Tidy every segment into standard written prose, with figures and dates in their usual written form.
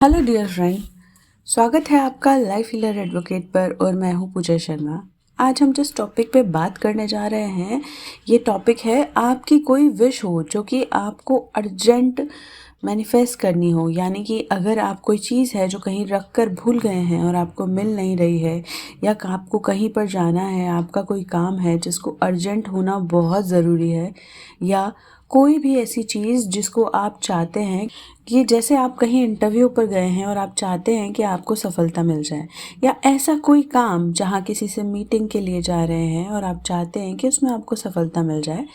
Hello dear friend, स्वागत है आपका लाइफ हीलर एडवोकेट पर और मैं हूं पूजा शर्मा। आज हम जिस टॉपिक पे बात करने जा रहे हैं ये टॉपिक है आपकी कोई विश हो जो कि आपको अर्जेंट मैनिफेस्ट करनी हो, यानी कि अगर आप कोई चीज़ है जो कहीं रख कर भूल गए हैं और आपको मिल नहीं रही है, या आपको कहीं पर जाना है, आपका कोई काम है जिसको अर्जेंट होना बहुत ज़रूरी है, या कोई भी ऐसी चीज़ जिसको आप चाहते हैं कि जैसे आप कहीं इंटरव्यू पर गए हैं और आप चाहते हैं कि आपको सफलता मिल जाए, या ऐसा कोई काम जहाँ किसी से मीटिंग के लिए जा रहे हैं और आप चाहते हैं कि उसमें आपको सफलता मिल जाए।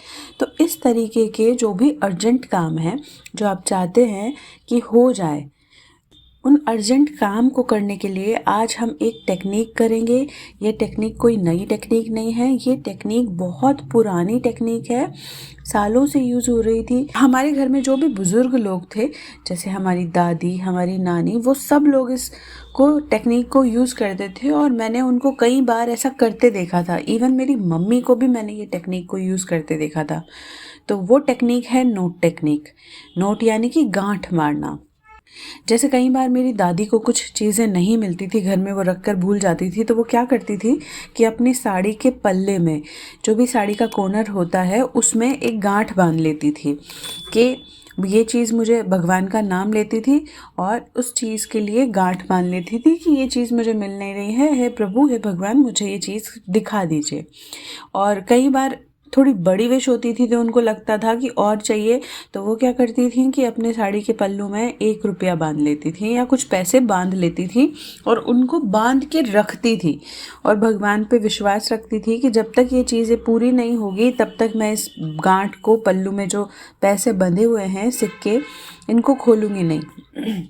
तो इस तरीके के जो भी अर्जेंट काम है जो आप चाहते हैं कि हो जाए, उन अर्जेंट काम को करने के लिए आज हम एक टेक्निक करेंगे। ये टेक्निक कोई नई टेक्निक नहीं है, ये टेक्निक बहुत पुरानी टेक्निक है, सालों से यूज़ हो रही थी। हमारे घर में जो भी बुज़ुर्ग लोग थे, जैसे हमारी दादी, हमारी नानी, वो सब लोग इस टेक्निक को यूज़ करते थे और मैंने उनको कई बार ऐसा करते देखा था। इवन मेरी मम्मी को भी मैंने ये टेक्निक को यूज़ करते देखा था। तो वो टेक्निक है नोट टेक्निक। नोट यानी कि गांठ मारना। जैसे कई बार मेरी दादी को कुछ चीज़ें नहीं मिलती थी घर में, वो रख कर भूल जाती थी, तो वो क्या करती थी कि अपनी साड़ी के पल्ले में, जो भी साड़ी का कॉर्नर होता है, उसमें एक गांठ बांध लेती थी कि ये चीज़ मुझे, भगवान का नाम लेती थी और उस चीज़ के लिए गांठ बांध लेती थी कि ये चीज़ मुझे मिल नहीं रही है, हे प्रभु, हे भगवान, मुझे ये चीज़ दिखा दीजिए। और कई बार थोड़ी बड़ी विश होती थी तो उनको लगता था कि और चाहिए, तो वो क्या करती थी कि अपने साड़ी के पल्लू में 1 रुपया बांध लेती थी या कुछ पैसे बांध लेती थी और उनको बांध के रखती थी और भगवान पे विश्वास रखती थी कि जब तक ये चीज़ें पूरी नहीं होगी तब तक मैं इस गांठ को, पल्लू में जो पैसे बंधे हुए हैं, सिक्के, इनको खोलूँगी नहीं।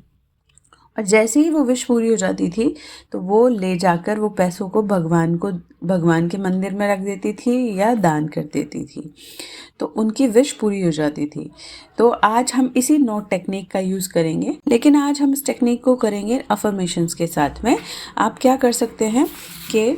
और जैसे ही वो विश पूरी हो जाती थी तो वो ले जाकर वो पैसों को भगवान के मंदिर में रख देती थी या दान कर देती थी, तो उनकी विश पूरी हो जाती थी। तो आज हम इसी नोट टेक्निक का यूज़ करेंगे, लेकिन आज हम इस टेक्निक को करेंगे अफर्मेशंस के साथ में। आप क्या कर सकते हैं कि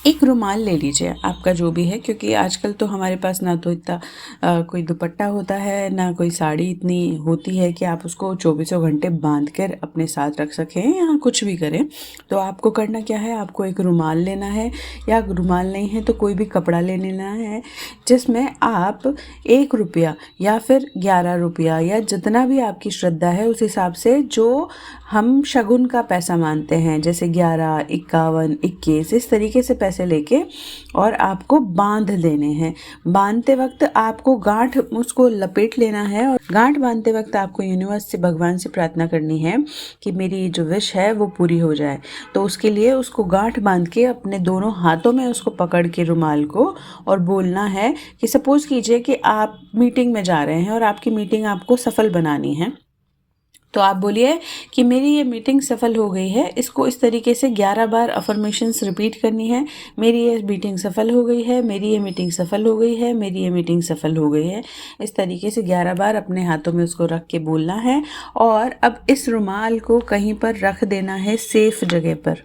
एक रुमाल ले लीजिए आपका जो भी है, क्योंकि आजकल तो हमारे पास ना तो इतना कोई दुपट्टा होता है, ना कोई साड़ी इतनी होती है कि आप उसको चौबीसों घंटे बांध कर अपने साथ रख सकें या कुछ भी करें। तो आपको करना क्या है, आपको एक रुमाल लेना है, या रुमाल नहीं है तो कोई भी कपड़ा ले लेना है जिसमें आप 1 रुपया या फिर 11 रुपया या जितना भी आपकी श्रद्धा है उस हिसाब से, जो हम शगुन का पैसा मानते हैं, जैसे 11, 51, 21, इस तरीके से पैसे लेके और आपको बांध देने हैं। बांधते वक्त आपको गांठ उसको लपेट लेना है और गांठ बांधते वक्त आपको यूनिवर्स से, भगवान से प्रार्थना करनी है कि मेरी जो विश है वो पूरी हो जाए। तो उसके लिए उसको गांठ बांध के अपने दोनों हाथों में उसको पकड़ के रुमाल को, और बोलना है कि सपोज कीजिए कि आप मीटिंग में जा रहे हैं और आपकी मीटिंग आपको सफल बनानी है, तो आप बोलिए कि मेरी ये मीटिंग सफल हो गई है। इसको इस तरीके से 11 बार अफर्मेशंस रिपीट करनी है। मेरी ये मीटिंग सफल हो गई है, मेरी ये मीटिंग सफल हो गई है, मेरी ये मीटिंग सफल हो गई है। इस तरीके से 11 बार अपने हाथों में उसको रख के बोलना है। और अब इस रुमाल को कहीं पर रख देना है, सेफ जगह पर,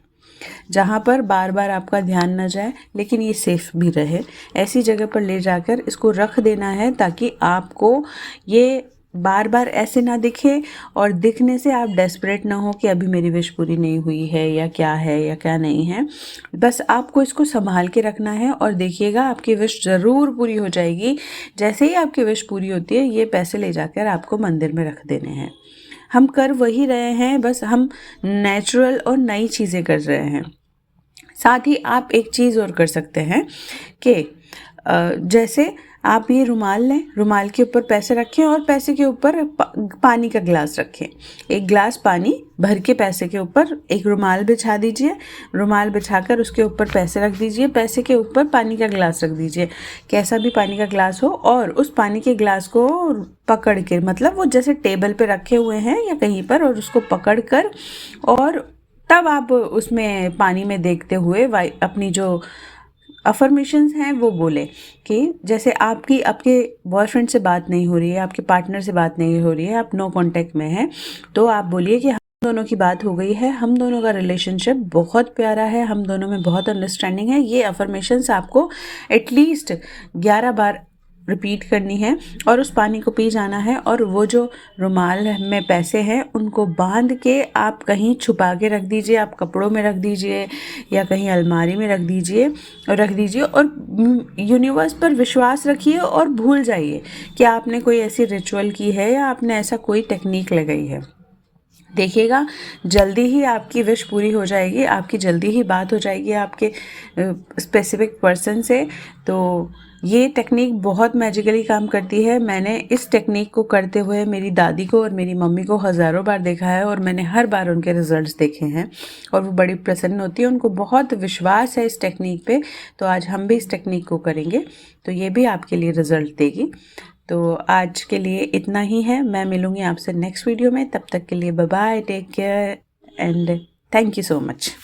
जहाँ पर बार बार आपका ध्यान न जाए लेकिन ये सेफ भी रहे। ऐसी जगह पर ले जाकर इसको रख देना है ताकि आपको ये बार बार ऐसे ना दिखे और दिखने से आप डेस्परेट ना हो कि अभी मेरी विश पूरी नहीं हुई है या क्या नहीं है। बस आपको इसको संभाल के रखना है और देखिएगा आपकी विश ज़रूर पूरी हो जाएगी। जैसे ही आपकी विश पूरी होती है, ये पैसे ले जाकर आपको मंदिर में रख देने हैं। हम कर वही रहे हैं, बस हम नेचुरल और नई चीज़ें कर रहे हैं। साथ ही आप एक चीज़ और कर सकते हैं कि जैसे आप ये रुमाल लें, रुमाल के ऊपर पैसे रखें और पैसे के ऊपर पानी का गिलास रखें। एक गिलास पानी भर के पैसे के ऊपर एक रुमाल बिछा दीजिए। रुमाल बिछाकर उसके ऊपर पैसे रख दीजिए, पैसे के ऊपर पानी का गिलास रख दीजिए, कैसा भी पानी का गिलास हो, और उस पानी के गिलास को पकड़ के, मतलब वो जैसे टेबल पे रखे हुए हैं या कहीं पर, और उसको पकड़ कर, और तब आप उसमें पानी में देखते हुए अपनी जो अफर्मेशंस हैं वो बोले कि जैसे आपके बॉयफ्रेंड से बात नहीं हो रही है, आपके पार्टनर से बात नहीं हो रही है, आप नो कांटेक्ट में हैं, तो आप बोलिए कि हम दोनों की बात हो गई है, हम दोनों का रिलेशनशिप बहुत प्यारा है, हम दोनों में बहुत अंडरस्टैंडिंग है। ये अफर्मेशंस आपको एटलीस्ट 11 बार रिपीट करनी है और उस पानी को पी जाना है। और वो जो रुमाल में पैसे हैं उनको बांध के आप कहीं छुपा के रख दीजिए, आप कपड़ों में रख दीजिए या कहीं अलमारी में रख दीजिए और यूनिवर्स पर विश्वास रखिए और भूल जाइए कि आपने कोई ऐसी रिचुअल की है या आपने ऐसा कोई टेक्निक लगाई है। देखिएगा जल्दी ही आपकी विश पूरी हो जाएगी, आपकी जल्दी ही बात हो जाएगी आपके स्पेसिफिक पर्सन से। तो ये टेक्निक बहुत मैजिकली काम करती है। मैंने इस टेक्निक को करते हुए मेरी दादी को और मेरी मम्मी को हज़ारों बार देखा है और मैंने हर बार उनके रिजल्ट्स देखे हैं और वो बड़ी प्रसन्न होती है, उनको बहुत विश्वास है इस टेक्निक पे। तो आज हम भी इस टेक्निक को करेंगे तो ये भी आपके लिए रिजल्ट देगी। तो आज के लिए इतना ही है, मैं मिलूँगी आपसे नेक्स्ट वीडियो में। तब तक के लिए bye bye, take care and thank you so much.